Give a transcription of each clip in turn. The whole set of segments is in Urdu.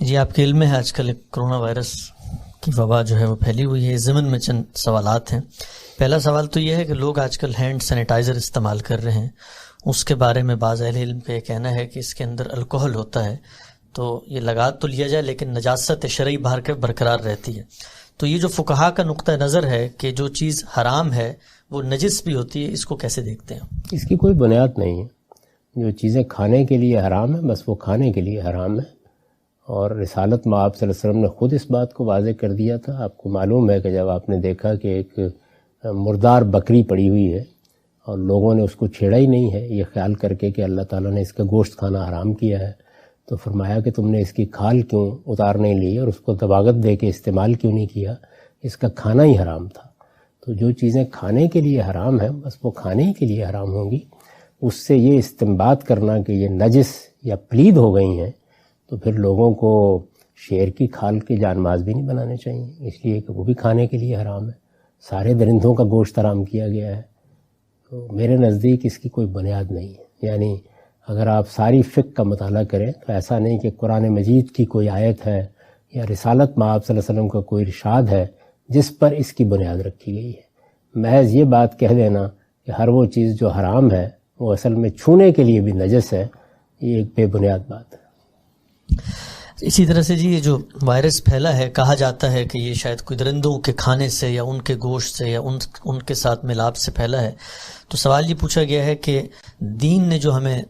جی، آپ کے علم میں ہے آج کل کرونا وائرس کی وبا جو ہے وہ پھیلی ہوئی ہے. اس ضمن میں چند سوالات ہیں. پہلا سوال تو یہ ہے کہ لوگ آج کل ہینڈ سینیٹائزر استعمال کر رہے ہیں. اس کے بارے میں بعض اہل علم کا یہ کہنا ہے کہ اس کے اندر الکوہل ہوتا ہے، تو یہ لگا تو لیا جائے لیکن نجاست شرعی باہر کے برقرار رہتی ہے. تو یہ جو فقہا کا نقطہ نظر ہے کہ جو چیز حرام ہے وہ نجس بھی ہوتی ہے، اس کو کیسے دیکھتے ہیں؟ اس کی کوئی بنیاد نہیں ہے. جو چیزیں کھانے کے لیے حرام ہیں بس وہ کھانے کے لیے حرام ہے. اور رسالت میں آپ صلی اللہ علیہ وسلم نے خود اس بات کو واضح کر دیا تھا. آپ کو معلوم ہے کہ جب آپ نے دیکھا کہ ایک مردار بکری پڑی ہوئی ہے اور لوگوں نے اس کو چھیڑا ہی نہیں ہے یہ خیال کر کے کہ اللہ تعالیٰ نے اس کا گوشت کھانا حرام کیا ہے، تو فرمایا کہ تم نے اس کی کھال کیوں اتار نہیں لی اور اس کو دباغت دے کے استعمال کیوں نہیں کیا، اس کا کھانا ہی حرام تھا. تو جو چیزیں کھانے کے لیے حرام ہیں بس وہ کھانے کے لیے حرام ہوں گی. اس سے یہ استنباط کرنا کہ یہ نجس یا پلید ہو گئی ہیں تو پھر لوگوں کو شیر کی کھال کے جان ماز بھی نہیں بنانے چاہیے، اس لیے کہ وہ بھی کھانے کے لیے حرام ہے. سارے درندوں کا گوشت حرام کیا گیا ہے. تو میرے نزدیک اس کی کوئی بنیاد نہیں ہے. یعنی اگر آپ ساری فقہ کا مطالعہ کریں تو ایسا نہیں کہ قرآن مجید کی کوئی آیت ہے یا رسالت میں آپ صلی اللہ علیہ وسلم کا کوئی ارشاد ہے جس پر اس کی بنیاد رکھی گئی ہے. محض یہ بات کہہ دینا کہ ہر وہ چیز جو حرام ہے وہ اصل میں چھونے کے لیے بھی نجس ہے، یہ ایک بے بنیاد بات ہے. اسی طرح سے جی، یہ جو وائرس پھیلا ہے کہا جاتا ہے کہ یہ شاید کوئی درندوں کے کھانے سے یا ان کے گوشت سے یا ان کے ساتھ ملاپ سے پھیلا ہے. تو سوال یہ پوچھا گیا ہے کہ دین نے جو ہمیں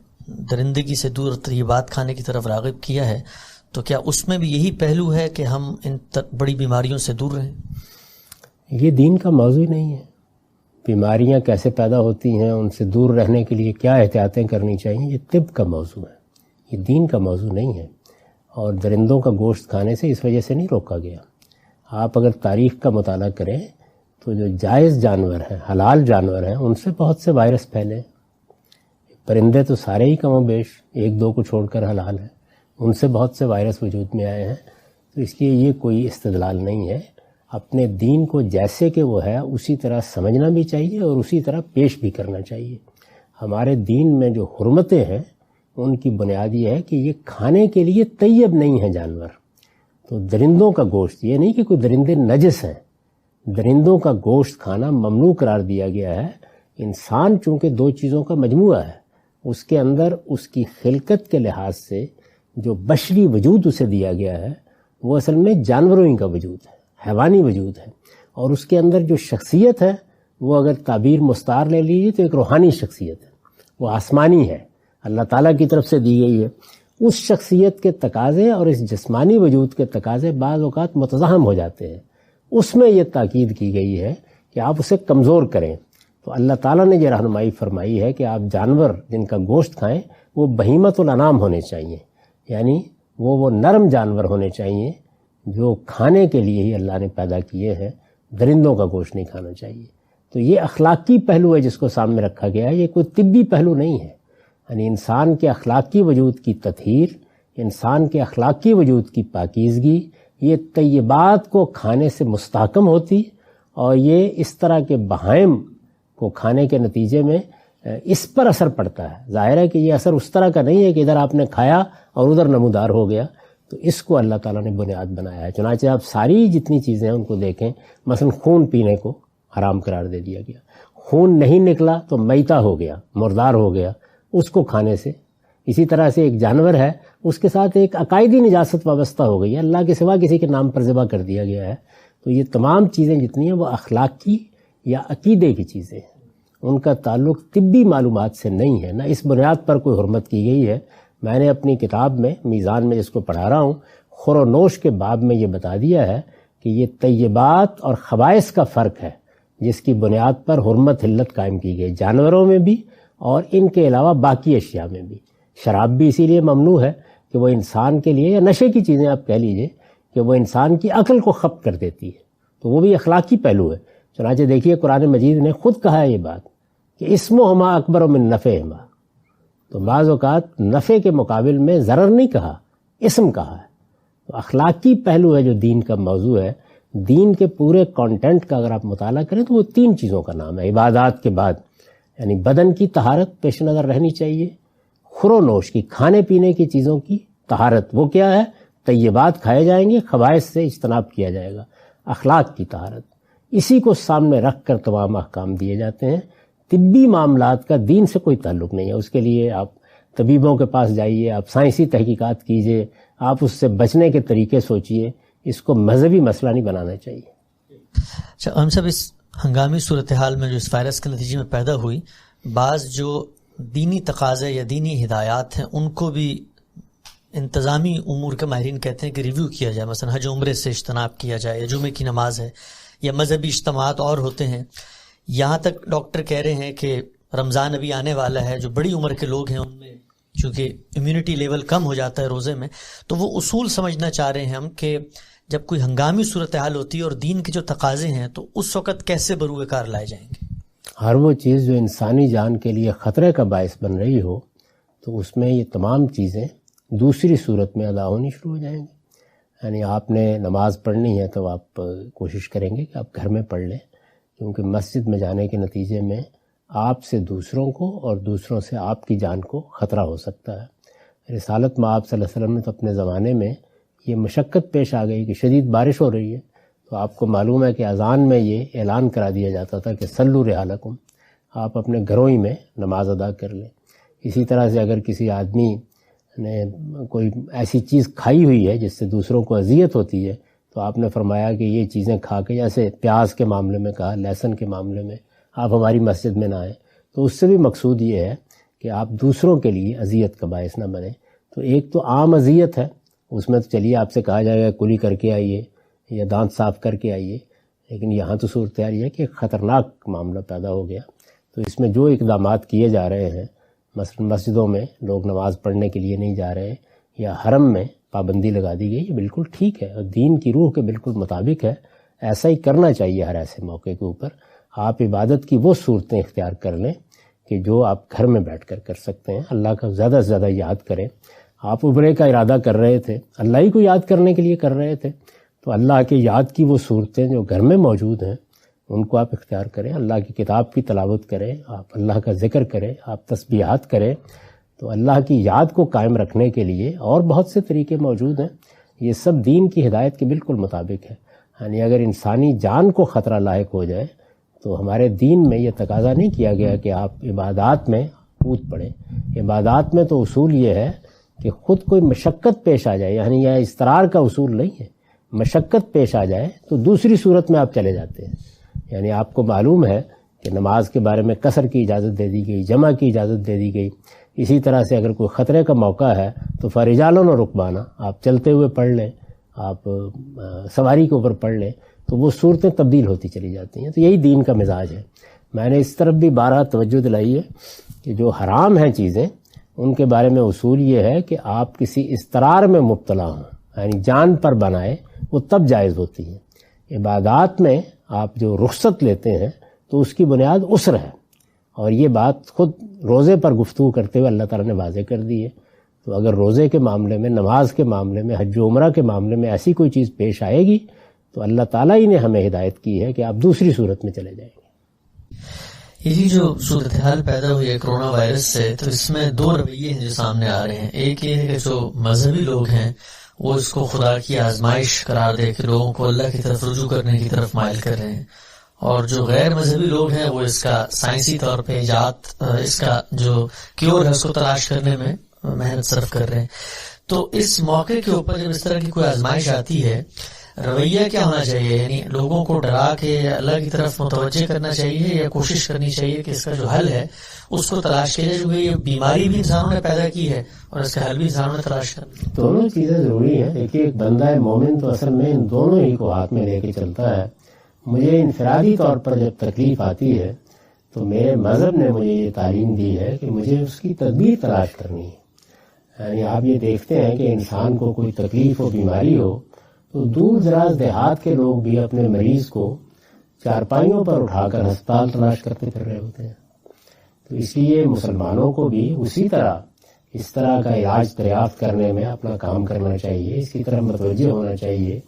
درندگی سے دور طیبات کھانے کی طرف راغب کیا ہے تو کیا اس میں بھی یہی پہلو ہے کہ ہم ان بڑی بیماریوں سے دور رہیں؟ یہ دین کا موضوع نہیں ہے. بیماریاں کیسے پیدا ہوتی ہیں، ان سے دور رہنے کے لیے کیا احتیاطیں کرنی چاہیے، یہ طب کا موضوع ہے، یہ دین کا موضوع نہیں ہے. اور درندوں کا گوشت کھانے سے اس وجہ سے نہیں روکا گیا. آپ اگر تاریخ کا مطالعہ کریں تو جو جائز جانور ہیں، حلال جانور ہیں، ان سے بہت سے وائرس پھیلے. پرندے تو سارے ہی کم و بیش ایک دو کو چھوڑ کر حلال ہیں، ان سے بہت سے وائرس وجود میں آئے ہیں. تو اس لیے یہ کوئی استدلال نہیں ہے. اپنے دین کو جیسے کہ وہ ہے اسی طرح سمجھنا بھی چاہیے اور اسی طرح پیش بھی کرنا چاہیے. ہمارے دین میں جو حرمتیں ہیں ان کی بنیاد یہ ہے کہ یہ کھانے کے لیے طیب نہیں ہیں جانور. تو درندوں کا گوشت، یہ نہیں کہ کوئی درندے نجس ہیں، درندوں کا گوشت کھانا ممنوع قرار دیا گیا ہے. انسان چونکہ دو چیزوں کا مجموعہ ہے، اس کے اندر اس کی خلقت کے لحاظ سے جو بشری وجود اسے دیا گیا ہے وہ اصل میں جانوروں ہی کا وجود ہے، حیوانی وجود ہے. اور اس کے اندر جو شخصیت ہے وہ اگر تعبیر مستعار لے لیجیے تو ایک روحانی شخصیت ہے، وہ آسمانی ہے، اللہ تعالیٰ کی طرف سے دی گئی ہے. اس شخصیت کے تقاضے اور اس جسمانی وجود کے تقاضے بعض اوقات متزاحم ہو جاتے ہیں. اس میں یہ تاکید کی گئی ہے کہ آپ اسے کمزور کریں. تو اللہ تعالیٰ نے یہ رہنمائی فرمائی ہے کہ آپ جانور جن کا گوشت کھائیں وہ بہیمۃ الانعام ہونے چاہیے، یعنی وہ نرم جانور ہونے چاہیے جو کھانے کے لیے ہی اللہ نے پیدا کیے ہیں. درندوں کا گوشت نہیں کھانا چاہیے. تو یہ اخلاقی پہلو ہے جس کو سامنے رکھا گیا ہے، یہ کوئی طبی پہلو نہیں ہے. یعنی انسان کے اخلاقی وجود کی تطہیر، انسان کے اخلاقی وجود کی پاکیزگی، یہ طیبات کو کھانے سے مستحکم ہوتی. اور یہ اس طرح کے بہائم کو کھانے کے نتیجے میں اس پر اثر پڑتا ہے. ظاہر ہے کہ یہ اثر اس طرح کا نہیں ہے کہ ادھر آپ نے کھایا اور ادھر نمودار ہو گیا. تو اس کو اللہ تعالیٰ نے بنیاد بنایا ہے. چنانچہ آپ ساری جتنی چیزیں ہیں ان کو دیکھیں، مثلا خون پینے کو حرام قرار دے دیا گیا. خون نہیں نکلا تو میتہ ہو گیا، مردار ہو گیا، اس کو کھانے سے. اسی طرح سے ایک جانور ہے، اس کے ساتھ ایک عقائدی نجاست وابستہ ہو گئی ہے، اللہ کے سوا کسی کے نام پر ذبح کر دیا گیا ہے. تو یہ تمام چیزیں جتنی ہیں وہ اخلاقی یا عقیدے کی چیزیں ہیں، ان کا تعلق طبی معلومات سے نہیں ہے، نہ اس بنیاد پر کوئی حرمت کی گئی ہے. میں نے اپنی کتاب میں میزان میں جس کو پڑھا رہا ہوں، خور و نوش کے باب میں یہ بتا دیا ہے کہ یہ طیبات اور خبائث کا فرق ہے جس کی بنیاد پر حرمت حلت قائم کی گئی، جانوروں میں بھی اور ان کے علاوہ باقی اشیاء میں بھی. شراب بھی اسی لیے ممنوع ہے کہ وہ انسان کے لیے، یا نشے کی چیزیں آپ کہہ لیجئے، کہ وہ انسان کی عقل کو خفت کر دیتی ہے. تو وہ بھی اخلاقی پہلو ہے. چنانچہ دیکھیے قرآن مجید نے خود کہا ہے یہ بات کہ اسمہما اکبر من نفعہما. تو بعض اوقات نفع کے مقابل میں ضرر نہیں کہا، اسم کہا ہے. تو اخلاقی پہلو ہے جو دین کا موضوع ہے. دین کے پورے کانٹینٹ کا اگر آپ مطالعہ کریں تو وہ تین چیزوں کا نام ہے عبادات کے بعد. یعنی بدن کی طہارت پیش نظر رہنی چاہیے، خور و نوش کی، کھانے پینے کی چیزوں کی طہارت، وہ کیا ہے؟ طیبات کھائے جائیں گے، خبائث سے اجتناب کیا جائے گا، اخلاق کی طہارت، اسی کو سامنے رکھ کر تمام احکام دیے جاتے ہیں۔ طبی معاملات کا دین سے کوئی تعلق نہیں ہے، اس کے لیے آپ طبیبوں کے پاس جائیے، آپ سائنسی تحقیقات کیجئے، آپ اس سے بچنے کے طریقے سوچئے، اس کو مذہبی مسئلہ نہیں بنانا چاہیے۔ اچھا ہم سب اس ہنگامی صورتحال میں جو اس وائرس کے نتیجے میں پیدا ہوئی، بعض جو دینی تقاضے یا دینی ہدایات ہیں ان کو بھی انتظامی امور کے ماہرین کہتے ہیں کہ ریویو کیا جائے، مثلا حج عمرے سے اجتناب کیا جائے، یا جمعے کی نماز ہے، یا مذہبی اجتماعات اور ہوتے ہیں۔ یہاں تک ڈاکٹر کہہ رہے ہیں کہ رمضان ابھی آنے والا ہے، جو بڑی عمر کے لوگ ہیں ان میں چونکہ امیونٹی لیول کم ہو جاتا ہے روزے میں، تو وہ اصول سمجھنا چاہ رہے ہیں ہم کہ جب کوئی ہنگامی صورتحال ہوتی ہے اور دین کے جو تقاضے ہیں تو اس وقت کیسے بروئے کار لائے جائیں گے؟ ہر وہ چیز جو انسانی جان کے لیے خطرے کا باعث بن رہی ہو تو اس میں یہ تمام چیزیں دوسری صورت میں ادا ہونی شروع ہو جائیں گی۔ یعنی آپ نے نماز پڑھنی ہے تو آپ کوشش کریں گے کہ آپ گھر میں پڑھ لیں، کیونکہ مسجد میں جانے کے نتیجے میں آپ سے دوسروں کو اور دوسروں سے آپ کی جان کو خطرہ ہو سکتا ہے۔ رسالت میں آپ صلی اللہ علیہ وسلم نے تو اپنے زمانے میں یہ مشقت پیش آ گئی کہ شدید بارش ہو رہی ہے، تو آپ کو معلوم ہے کہ اذان میں یہ اعلان کرا دیا جاتا تھا کہ صلوا رحالکم، آپ اپنے گھروں ہی میں نماز ادا کر لیں۔ اسی طرح سے اگر کسی آدمی نے کوئی ایسی چیز کھائی ہوئی ہے جس سے دوسروں کو اذیت ہوتی ہے تو آپ نے فرمایا کہ یہ چیزیں کھا کے، جیسے پیاز کے معاملے میں کہا، لہسن کے معاملے میں، آپ ہماری مسجد میں نہ آئیں، تو اس سے بھی مقصود یہ ہے کہ آپ دوسروں کے لیے اذیت کا باعث نہ بنیں۔ تو ایک تو عام اذیت ہے، اس میں تو چلیے آپ سے کہا جائے گا کلی کر کے آئیے یا دانت صاف کر کے آئیے، لیکن یہاں تو صورتحال یہ ہے کہ ایک خطرناک معاملہ پیدا ہو گیا۔ تو اس میں جو اقدامات کیے جا رہے ہیں، مثلا مسجدوں میں لوگ نماز پڑھنے کے لیے نہیں جا رہے یا حرم میں پابندی لگا دی گئی، یہ بالکل ٹھیک ہے اور دین کی روح کے بالکل مطابق ہے، ایسا ہی کرنا چاہیے ہر ایسے موقع کے اوپر۔ آپ عبادت کی وہ صورتیں اختیار کر لیں کہ جو آپ گھر میں بیٹھ کر کر سکتے ہیں، اللہ کا زیادہ سے زیادہ یاد کریں۔ آپ عمرے کا ارادہ کر رہے تھے، اللہ ہی کو یاد کرنے کے لیے کر رہے تھے، تو اللہ کے یاد کی وہ صورتیں جو گھر میں موجود ہیں ان کو آپ اختیار کریں، اللہ کی کتاب کی تلاوت کریں، آپ اللہ کا ذکر کریں، آپ تسبیحات کریں، تو اللہ کی یاد کو قائم رکھنے کے لیے اور بہت سے طریقے موجود ہیں۔ یہ سب دین کی ہدایت کے بالکل مطابق ہے۔ یعنی اگر انسانی جان کو خطرہ لاحق ہو جائے تو ہمارے دین میں یہ تقاضا نہیں کیا گیا کہ آپ عبادات میں کود پڑیں۔ عبادات میں تو اصول یہ ہے کہ خود کوئی مشقت پیش آ جائے، یعنی یہ اضطرار کا اصول نہیں ہے، مشقت پیش آ جائے تو دوسری صورت میں آپ چلے جاتے ہیں۔ یعنی آپ کو معلوم ہے کہ نماز کے بارے میں قصر کی اجازت دے دی گئی، جمع کی اجازت دے دی گئی، اسی طرح سے اگر کوئی خطرے کا موقع ہے تو فرجالن و رکبانا، آپ چلتے ہوئے پڑھ لیں، آپ سواری کے اوپر پڑھ لیں، تو وہ صورتیں تبدیل ہوتی چلی جاتی ہیں۔ تو یہی دین کا مزاج ہے۔ میں نے اس طرف بھی بارہا توجہ دلائی ہے کہ جو حرام ہیں چیزیں ان کے بارے میں اصول یہ ہے کہ آپ کسی اضطرار میں مبتلا ہوں، یعنی جان پر بنائے، وہ تب جائز ہوتی ہیں۔ عبادات میں آپ جو رخصت لیتے ہیں تو اس کی بنیاد عسر ہے، اور یہ بات خود روزے پر گفتگو کرتے ہوئے اللہ تعالیٰ نے واضح کر دی ہے۔ تو اگر روزے کے معاملے میں، نماز کے معاملے میں، حج و عمرہ کے معاملے میں ایسی کوئی چیز پیش آئے گی تو اللہ تعالیٰ ہی نے ہمیں ہدایت کی ہے کہ آپ دوسری صورت میں چلے جائیں گے۔ یہ جو صورتحال پیدا ہوئی ہے کرونا وائرس سے، تو اس میں دو رویے ہیں جو سامنے آ رہے ہیں۔ ایک یہ ہے کہ جو مذہبی لوگ ہیں وہ اس کو خدا کی آزمائش قرار دے کے لوگوں کو اللہ کی طرف رجوع کرنے کی طرف مائل کر رہے ہیں، اور جو غیر مذہبی لوگ ہیں وہ اس کا سائنسی طور پہ ایجاد، اس کا جو کیور ہے اس کو تلاش کرنے میں محنت صرف کر رہے ہیں۔ تو اس موقع کے اوپر جب اس طرح کی کوئی آزمائش آتی ہے، رویہ کیا ہونا چاہیے؟ یعنی لوگوں کو ڈرا کے اللہ کی طرف متوجہ کرنا چاہیے یا کوشش کرنی چاہیے کہ اس کا جو حل ہے اس کو تلاش کیا جائے، کیونکہ یہ بیماری بھی انسانوں نے پیدا کی ہے اور اس کا حل بھی انسانوں نے تلاش کرنا۔ دونوں چیزیں ضروری ہیں۔ دیکھیے ایک بندہ مومن تو اصل میں ان دونوں ہی کو ہاتھ میں لے کے چلتا ہے۔ مجھے انفرادی طور پر جب تکلیف آتی ہے تو میرے مذہب نے مجھے یہ تعلیم دی ہے کہ مجھے اس کی تدبیر تلاش کرنی ہے۔ یعنی آپ یہ دیکھتے ہیں کہ انسان کو کوئی تکلیف ہو، بیماری ہو، تو دور دراز دیہات کے لوگ بھی اپنے مریض کو چارپائیوں پر اٹھا کر ہسپتال تلاش کرتے پھر رہے ہوتے ہیں۔ تو اس لیے مسلمانوں کو بھی اسی طرح اس طرح کا علاج دریافت کرنے میں اپنا کام کرنا چاہیے، اس کی طرف متوجہ ہونا چاہیے۔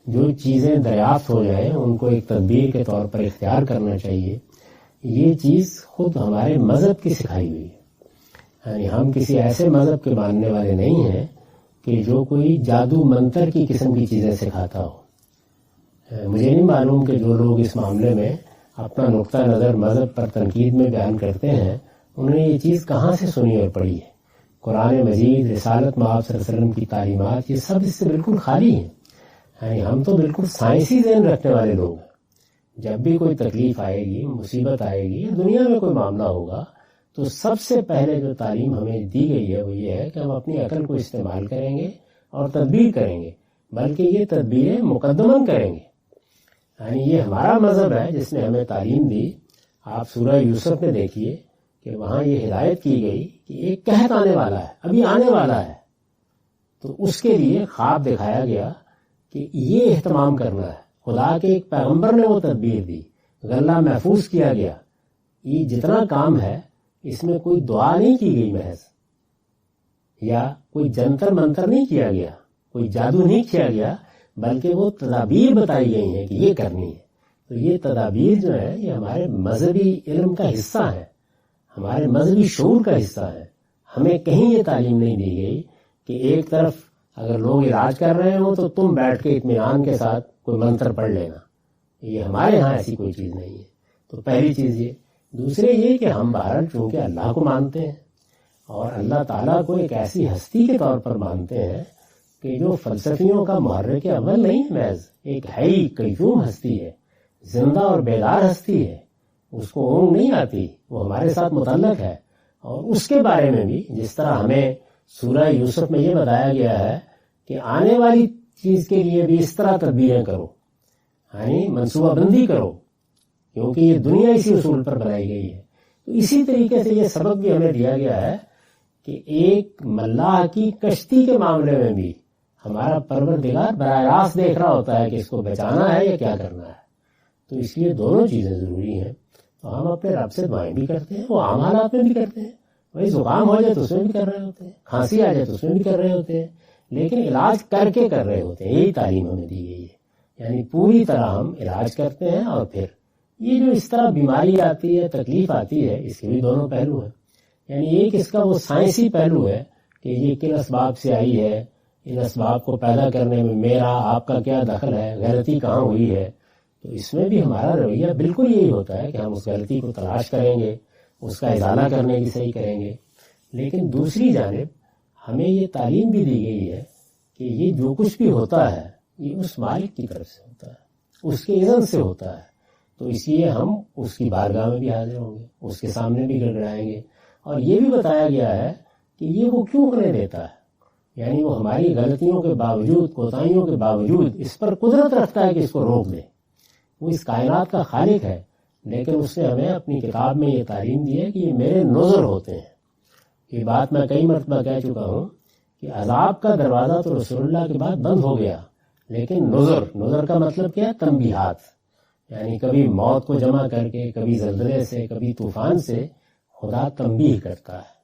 جو چیزیں دریافت ہو جائیں ان کو ایک تدبیر کے طور پر اختیار کرنا چاہیے۔ یہ چیز خود ہمارے مذہب کی سکھائی ہوئی ہے۔ یعنی ہم کسی ایسے مذہب کے ماننے والے نہیں ہیں کہ جو کوئی جادو منتر کی قسم کی چیزیں سکھاتا ہو. مجھے نہیں معلوم کہ جو لوگ اس معاملے میں اپنا نقطہ نظر مذہب پر تنقید میں بیان کرتے ہیں انہوں نے یہ چیز کہاں سے سنی اور پڑھی ہے. قرآن مجید، رسالت مآب صلی اللہ علیہ وسلم کی تعلیمات، یہ سب اس سے بالکل خالی ہیں. یعنی ہم تو بالکل سائنسی ذہن رکھنے والے لوگ ہیں. جب بھی کوئی تکلیف آئے گی، مصیبت آئے گی، دنیا میں کوئی معاملہ ہوگا، تو سب سے پہلے جو تعلیم ہمیں دی گئی ہے وہ یہ ہے کہ ہم اپنی عقل کو استعمال کریں گے اور تدبیر کریں گے، بلکہ یہ تدبیریں مقدماً کریں گے. یعنی یہ ہمارا مذہب ہے جس نے ہمیں تعلیم دی. آپ سورہ یوسف میں دیکھیے کہ وہاں یہ ہدایت کی گئی کہ ایک قحط آنے والا ہے، ابھی آنے والا ہے، تو اس کے لیے خواب دکھایا گیا کہ یہ اہتمام کرنا ہے. خدا کے ایک پیغمبر نے وہ تدبیر دی، غلہ محفوظ کیا گیا. یہ جتنا کام ہے اس میں کوئی دعا نہیں کی گئی محض، یا کوئی جنتر منتر نہیں کیا گیا، کوئی جادو نہیں کیا گیا، بلکہ وہ تدابیر بتائی گئی ہیں کہ یہ کرنی ہے. تو یہ تدابیر جو ہے یہ ہمارے مذہبی علم کا حصہ ہے، ہمارے مذہبی شعور کا حصہ ہے. ہمیں کہیں یہ تعلیم نہیں دی گئی کہ ایک طرف اگر لوگ علاج کر رہے ہوں تو تم بیٹھ کے اطمینان کے ساتھ کوئی منتر پڑھ لینا. یہ ہمارے ہاں ایسی کوئی چیز نہیں ہے. تو پہلی چیز یہ. دوسرے یہ کہ ہم بہرحال چونکہ اللہ کو مانتے ہیں اور اللہ تعالیٰ کو ایک ایسی ہستی کے طور پر مانتے ہیں کہ جو فلسفیوں کا محرک اول نہیں ہے، محض ایک حی قیوم ہستی ہے، زندہ اور بیدار ہستی ہے. اس کو اونگ نہیں آتی، وہ ہمارے ساتھ متعلق ہے. اور اس کے بارے میں بھی جس طرح ہمیں سورہ یوسف میں یہ بتایا گیا ہے کہ آنے والی چیز کے لیے بھی اس طرح تدبیریں کرو، یعنی منصوبہ بندی کرو، کیونکہ یہ دنیا اسی اصول پر بنائی گئی ہے. تو اسی طریقے سے یہ سبق بھی ہمیں دیا گیا ہے کہ ایک ملاح کی کشتی کے معاملے میں بھی ہمارا پروردگار براہ راست دیکھ رہا ہوتا ہے کہ اس کو بچانا ہے یا کیا کرنا ہے. تو اس لیے دونوں چیزیں ضروری ہیں. تو ہم اپنے رب سے دعائیں بھی کرتے ہیں، وہ عام حالات میں بھی کرتے ہیں. وہی زکام ہو جائے تو اس میں بھی کر رہے ہوتے ہیں، کھانسی آ جائے تو اس میں بھی کر رہے ہوتے ہیں، لیکن علاج کر کے کر رہے ہوتے ہیں. یہی تعلیم ہمیں دی گئی ہے. یعنی پوری طرح ہم علاج کرتے ہیں. اور پھر یہ جو اس طرح بیماری آتی ہے، تکلیف آتی ہے، اس کے بھی دونوں پہلو ہیں. یعنی ایک اس کا وہ سائنسی پہلو ہے کہ یہ کن اسباب سے آئی ہے، ان اسباب کو پیدا کرنے میں میرا آپ کا کیا دخل ہے، غلطی کہاں ہوئی ہے. تو اس میں بھی ہمارا رویہ بالکل یہی ہوتا ہے کہ ہم اس غلطی کو تلاش کریں گے، اس کا ازالہ کرنے کی صحیح کریں گے. لیکن دوسری جانب ہمیں یہ تعلیم بھی دی گئی ہے کہ یہ جو کچھ بھی ہوتا ہے یہ اس مالک کی طرف سے ہوتا ہے، اس کے اذن سے ہوتا ہے. تو اس لیے ہم اس کی بارگاہ میں بھی حاضر ہوں گے، اس کے سامنے بھی گڑگڑائیں گے. اور یہ بھی بتایا گیا ہے کہ یہ وہ کیوں ہونے دیتا ہے. یعنی وہ ہماری غلطیوں کے باوجود، کوتاہیوں کے باوجود اس پر قدرت رکھتا ہے کہ اس کو روک دے. وہ اس کائنات کا خالق ہے، لیکن اس نے ہمیں اپنی کتاب میں یہ تعلیم دی ہے کہ یہ میرے نظر ہوتے ہیں. یہ بات میں کئی مرتبہ کہہ چکا ہوں کہ عذاب کا دروازہ تو رسول اللہ کے بعد بند ہو گیا، لیکن نظر کا مطلب کیا ہے؟ تنبیہات. یعنی کبھی موت کو جمع کر کے، کبھی زلزلے سے، کبھی طوفان سے خدا تنبیہ کرتا ہے.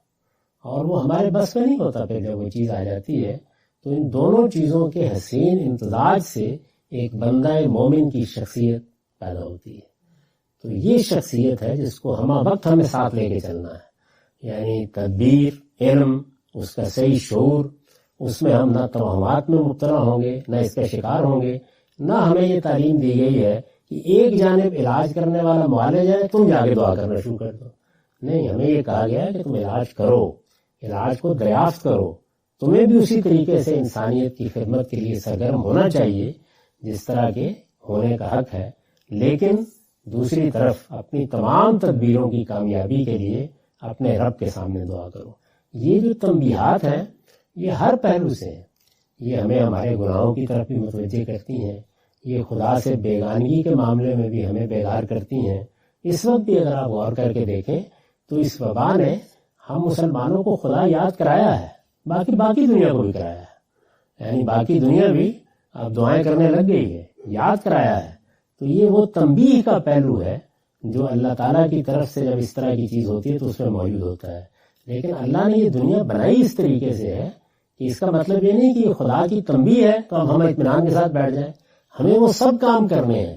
اور وہ ہمارے بس میں نہیں ہوتا. پھر جب وہ چیز آ جاتی ہے تو ان دونوں چیزوں کے حسین امتزاج سے ایک بندہ مومن کی شخصیت پیدا ہوتی ہے. تو یہ شخصیت ہے جس کو ہمہ وقت ہمیں ساتھ لے کے چلنا ہے. یعنی تدبیر، علم، اس کا صحیح شعور، اس میں ہم نہ توہمات میں مبتلا ہوں گے، نہ اس کا شکار ہوں گے. نہ ہمیں یہ تعلیم دی گئی ہے کہ ایک جانب علاج کرنے والا معالج ہے، تم جا کے دعا کرنا شروع کر دو. نہیں، ہمیں یہ کہا گیا ہے کہ تم علاج کرو، علاج کو دریافت کرو. تمہیں بھی اسی طریقے سے انسانیت کی خدمت کے لیے سرگرم ہونا چاہیے جس طرح کے ہونے کا حق ہے. لیکن دوسری طرف اپنی تمام تدبیروں کی کامیابی کے لیے اپنے رب کے سامنے دعا کرو. یہ جو تنبیہات ہیں یہ ہر پہلو سے ہیں. یہ ہمیں ہمارے گناہوں کی طرف بھی متوجہ کرتی ہیں. یہ خدا سے بیگانگی کے معاملے میں بھی ہمیں بیدار کرتی ہیں. اس وقت بھی اگر آپ غور کر کے دیکھیں تو اس وبا نے ہم مسلمانوں کو خدا یاد کرایا ہے، باقی دنیا کو بھی کرایا ہے. یعنی باقی دنیا بھی اب دعائیں کرنے لگ گئی ہے، یاد کرایا ہے. تو یہ وہ تنبیہ کا پہلو ہے جو اللہ تعالیٰ کی طرف سے جب اس طرح کی چیز ہوتی ہے تو اس میں موجود ہوتا ہے. لیکن اللہ نے یہ دنیا بنائی اس طریقے سے ہے کہ اس کا مطلب یہ نہیں کہ یہ خدا کی تنبیہ ہے تو اب ہم اطمینان کے ساتھ بیٹھ جائیں. ہمیں وہ سب کام کرنے ہیں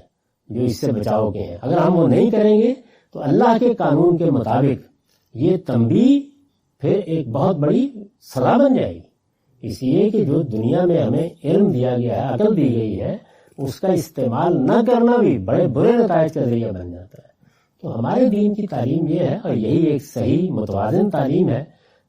جو اس سے بچاؤ کے ہیں. اگر ہم وہ نہیں کریں گے تو اللہ کے قانون کے مطابق یہ تنبیہ پھر ایک بہت بڑی سزا بن جائے گی. اس لیے کہ جو دنیا میں ہمیں علم دیا گیا ہے، عقل دی گئی ہے، اس کا استعمال نہ کرنا بھی بڑے برے نتائج کا ذریعہ بن جاتا ہے. تو ہمارے دین کی تعلیم یہ ہے، اور یہی ایک صحیح متوازن تعلیم ہے.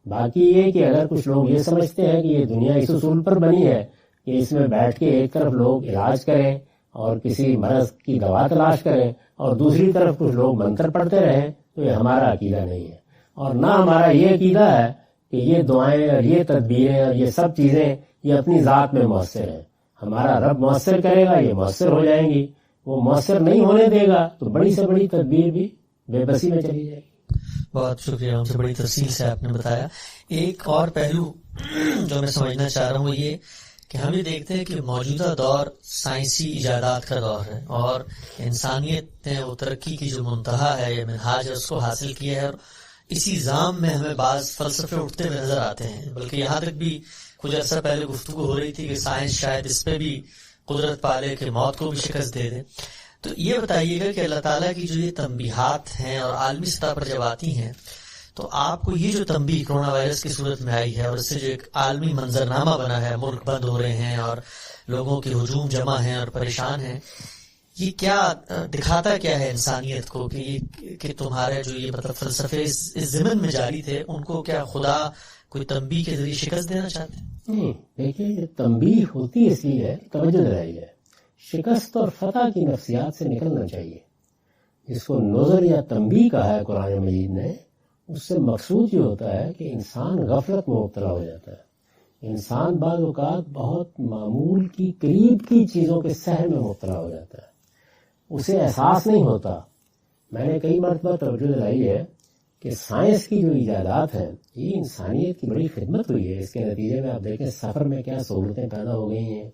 باقی یہ کہ اگر کچھ لوگ یہ سمجھتے ہیں کہ یہ دنیا اس اصول پر بنی ہے کہ اس میں بیٹھ کے ایک طرف لوگ علاج کریں اور کسی مرض کی دوا تلاش کریں اور دوسری طرف کچھ لوگ منتر پڑھتے رہیں، تو یہ ہمارا عقیدہ نہیں ہے. اور نہ ہمارا یہ عقیدہ ہے کہ یہ دعائیں اور یہ تدبیریں اور یہ سب چیزیں یہ اپنی ذات میں مؤثر ہیں. ہمارا رب مؤثر کرے گا، یہ مؤثر ہو جائیں گی. وہ مؤثر نہیں ہونے دے گا تو بڑی سے بڑی تدبیر بھی بے بسی میں چلی جائے گی. بہت شکریہ، ہم سے بڑی تفصیل سے آپ نے بتایا. ایک اور پہلو جو میں سمجھنا چاہ رہا ہوں وہ یہ کہ ہم یہ دیکھتے ہیں کہ موجودہ دور سائنسی ایجادات کا دور ہے، اور انسانیت نے وہ ترقی کی جو منتہا ہے یا منہاج ہے اس کو حاصل کیا ہے، اور اسی ضام میں ہمیں بعض فلسفے اٹھتے ہوئے نظر آتے ہیں. بلکہ یہاں تک بھی کچھ عرصہ پہلے گفتگو ہو رہی تھی کہ سائنس شاید اس پہ بھی قدرت پالے کہ موت کو بھی شکست دے دے. تو یہ بتائیے گا کہ اللہ تعالیٰ کی جو یہ تنبیہات ہیں اور عالمی سطح پر جب آتی ہیں تو آپ کو یہ جو تنبیہ کرونا وائرس کی صورت میں آئی ہے اور اس سے جو ایک عالمی منظرنامہ بنا ہے، ملک بند ہو رہے ہیں اور لوگوں کے ہجوم جمع ہیں اور پریشان ہیں، یہ کیا دکھاتا کیا ہے انسانیت کو کہ تمہارے جو یہ مطلب فلسفے اس ضمن میں جاری تھے ان کو کیا خدا کوئی تنبیہ کے ذریعے شکست دینا چاہتے ہیں؟ نہیں، دیکھیے یہ تنبیہ ہوتی اس لیے ہے، توجہ دلائی ہے. شکست اور فتح کی نفسیات سے نکلنا چاہیے. جس کو نظر یا تنبیہ کہا ہے قرآن مجید نے، اس سے مقصود یہ ہوتا ہے کہ انسان غفلت میں مبتلا ہو جاتا ہے. انسان بعض اوقات بہت معمول کی قریب کی چیزوں کے سحر میں مبتلا ہو جاتا ہے، اسے احساس نہیں ہوتا. میں نے کئی مرتبہ توجہ دلائی ہے کہ سائنس کی جو ایجادات ہیں یہ انسانیت کی بڑی خدمت ہوئی ہے. اس کے نتیجے میں آپ دیکھیں سفر میں کیا سہولتیں پیدا ہو گئی ہیں،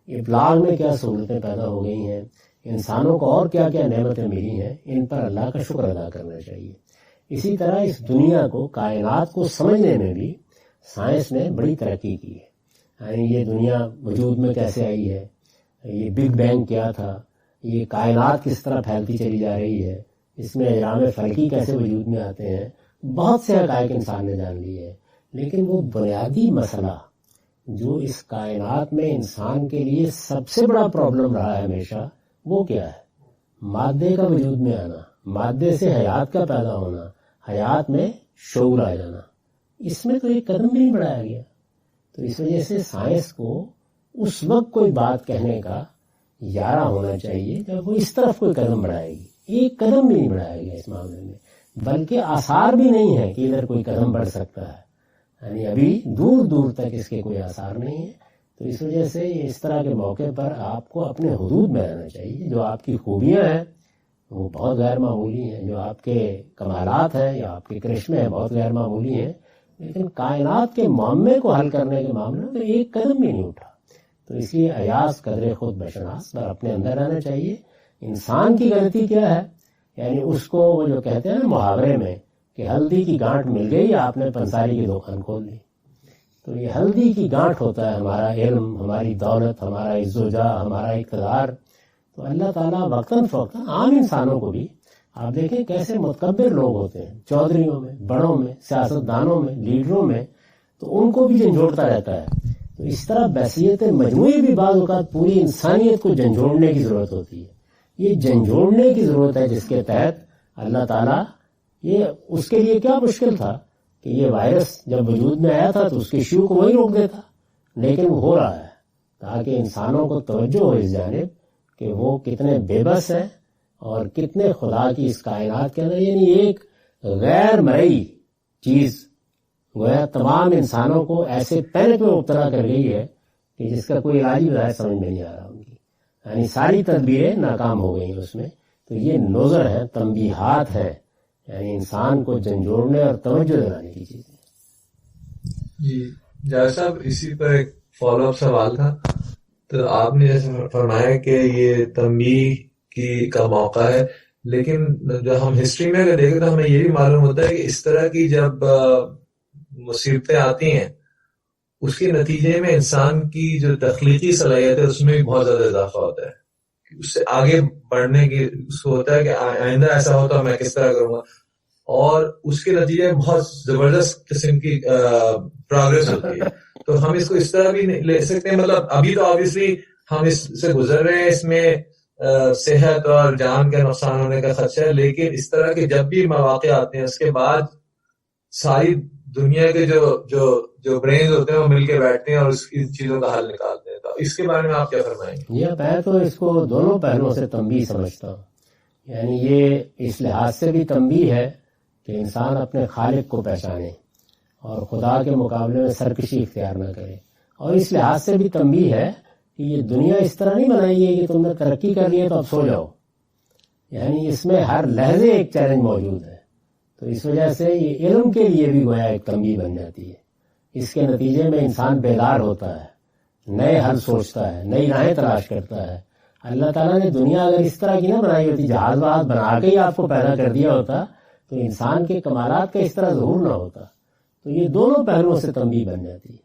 ابلاغ میں کیا سہولتیں پیدا ہو گئی ہیں، انسانوں کو اور کیا کیا نعمتیں ملی ہیں. ان پر اللہ کا شکر ادا کرنا چاہیے. اسی طرح اس دنیا کو، کائنات کو سمجھنے میں بھی سائنس نے بڑی ترقی کی ہے. یعنی یہ دنیا وجود میں کیسے آئی ہے، یہ بگ بینگ کیا تھا، یہ کائنات کس طرح پھیلتی چلی جا رہی ہے، اس میں اجرام فلکی کیسے وجود میں آتے ہیں، بہت سے حقائق انسان نے جان لی ہے. لیکن وہ بنیادی مسئلہ جو اس کائنات میں انسان کے لیے سب سے بڑا پرابلم رہا ہے ہمیشہ، وہ کیا ہے؟ مادے کا وجود میں آنا، مادے سے حیات کا پیدا ہونا، حیات میں شعور آ جانا. اس میں تو ایک قدم بھی نہیں بڑھایا گیا. تو اس وجہ سے سائنس کو اس وقت کوئی بات کہنے کا یارہ ہونا چاہیے جب وہ اس طرف کوئی قدم بڑھائے گی. ایک قدم بھی نہیں بڑھایا گیا اس معاملے میں، بلکہ آثار بھی نہیں ہے کہ ادھر کوئی قدم بڑھ سکتا ہے. یعنی ابھی دور دور تک اس کے کوئی آثار نہیں ہیں. تو اس وجہ سے اس طرح کے موقع پر آپ کو اپنے حدود میں رہنا چاہیے. جو آپ کی خوبیاں ہیں وہ بہت غیر معمولی ہیں، جو آپ کے کمالات ہیں یا آپ کے کرشمے ہیں بہت غیر معمولی ہیں، لیکن کائنات کے معمے کو حل کرنے کے معاملے میں تو ایک قدم بھی نہیں اٹھا. تو اس لیے ایاز قدر خود بشناس پر اپنے اندر رہنا چاہیے. انسان کی غلطی کیا ہے؟ یعنی اس کو وہ جو کہتے ہیں نا محاورے میں کہ ہلدی کی گانٹ مل گئی، آپ نے پنساری کی دکان کھول دی. تو یہ ہلدی کی گانٹ ہوتا ہے ہمارا علم، ہماری دولت، ہمارا عز و جاہ، ہمارا اقتدار. تو اللہ تعالیٰ وقتاً فوقتاً عام انسانوں کو بھی آپ دیکھیں کیسے متکبر لوگ ہوتے ہیں، چودھریوں میں، بڑوں میں، سیاستدانوں میں، لیڈروں میں، تو ان کو بھی جھنجھوڑتا رہتا ہے. تو اس طرح بحثیت مجموعی بھی بعض اوقات پوری انسانیت کو جھنجھوڑنے کی ضرورت ہوتی ہے. یہ جھنجھوڑنے کی ضرورت ہے جس کے تحت اللہ تعالیٰ، یہ اس کے لیے کیا مشکل تھا کہ یہ وائرس جب وجود میں آیا تھا تو اس کے شیوع کو وہی روک دیتا، لیکن وہ ہو رہا ہے تاکہ انسانوں کو توجہ ہو اس جانب کہ وہ کتنے بے بس ہیں اور کتنے خدا کی اس کائنات کے اندر، یعنی ایک غیر مرئی چیز گویا تمام انسانوں کو ایسے پینک میں مبتلا کر گئی ہے کہ جس کا کوئی علاج ہی ظاہر سمجھ میں نہیں آ رہا ان کی. یعنی ساری تدبیریں ناکام ہو گئی ہیں اس میں. تو یہ نظر ہے، تنبیہات ہے، یعنی انسان کو جھنجھوڑنے اور توجہ دلانے کی چیزیں. جی جاوید صاحب، اسی پر ایک فالو اپ سوال تھا. تو آپ نے جیسے فرمایا کہ یہ تنبیہ کا موقع ہے، لیکن جب ہم ہسٹری میں اگر دیکھیں تو ہمیں یہ بھی معلوم ہوتا ہے کہ اس طرح کی جب مصیبتیں آتی ہیں اس کے نتیجے میں انسان کی جو تخلیقی صلاحیت ہے اس میں بھی بہت زیادہ اضافہ ہوتا ہے. اس سے آگے بڑھنے کی اس کو ہوتا ہے کہ آئندہ ایسا ہوتا میں کس طرح کروں گا، اور اس کے نتیجے میں بہت زبردست قسم کی پروگرس ہوتی ہے. تو ہم اس کو اس طرح بھی لے سکتے ہیں، مطلب ابھی تو آبویسلی ہم اس سے گزر رہے ہیں، اس میں صحت اور جان کا نقصان ہونے کا خدشہ ہے، لیکن اس طرح کے جب بھی مواقع آتے ہیں اس کے بعد ساری دنیا کے جو برینز ہوتے ہیں وہ مل کے بیٹھتے ہیں اور اس کی چیزوں کا حل نکالتے ہیں. تو اس کے بارے میں آپ کیا فرمائیں گے؟ میں تو اس کو دونوں پہلوؤں سے تنبیہ سمجھتا ہوں. یعنی یہ اس لحاظ سے بھی تنبیہ ہے کہ انسان اپنے خالق کو پہچانے اور خدا کے مقابلے میں سرکشی اختیار نہ کرے، اور اس لحاظ سے بھی تنبیہ ہے کہ یہ دنیا اس طرح نہیں بنائی ہے کہ تم نے ترقی کر لی ہے تو اب سو جاؤ. یعنی اس میں ہر لحظے ایک چیلنج موجود ہے. تو اس وجہ سے یہ علم کے لیے بھی گویا ایک تنبیہ بن جاتی ہے. اس کے نتیجے میں انسان بیدار ہوتا ہے، نئے حل سوچتا ہے، نئی راہیں تلاش کرتا ہے. اللہ تعالیٰ نے دنیا اگر اس طرح کی نہ بنائی ہوتی، جہاز وہاز بنا کے ہی آپ کو پیدا کر دیا ہوتا، تو انسان کے کمالات کا اس طرح ظہور نہ ہوتا. تو یہ دونوں پہلوؤں سے تنبیہ بن جاتی ہے.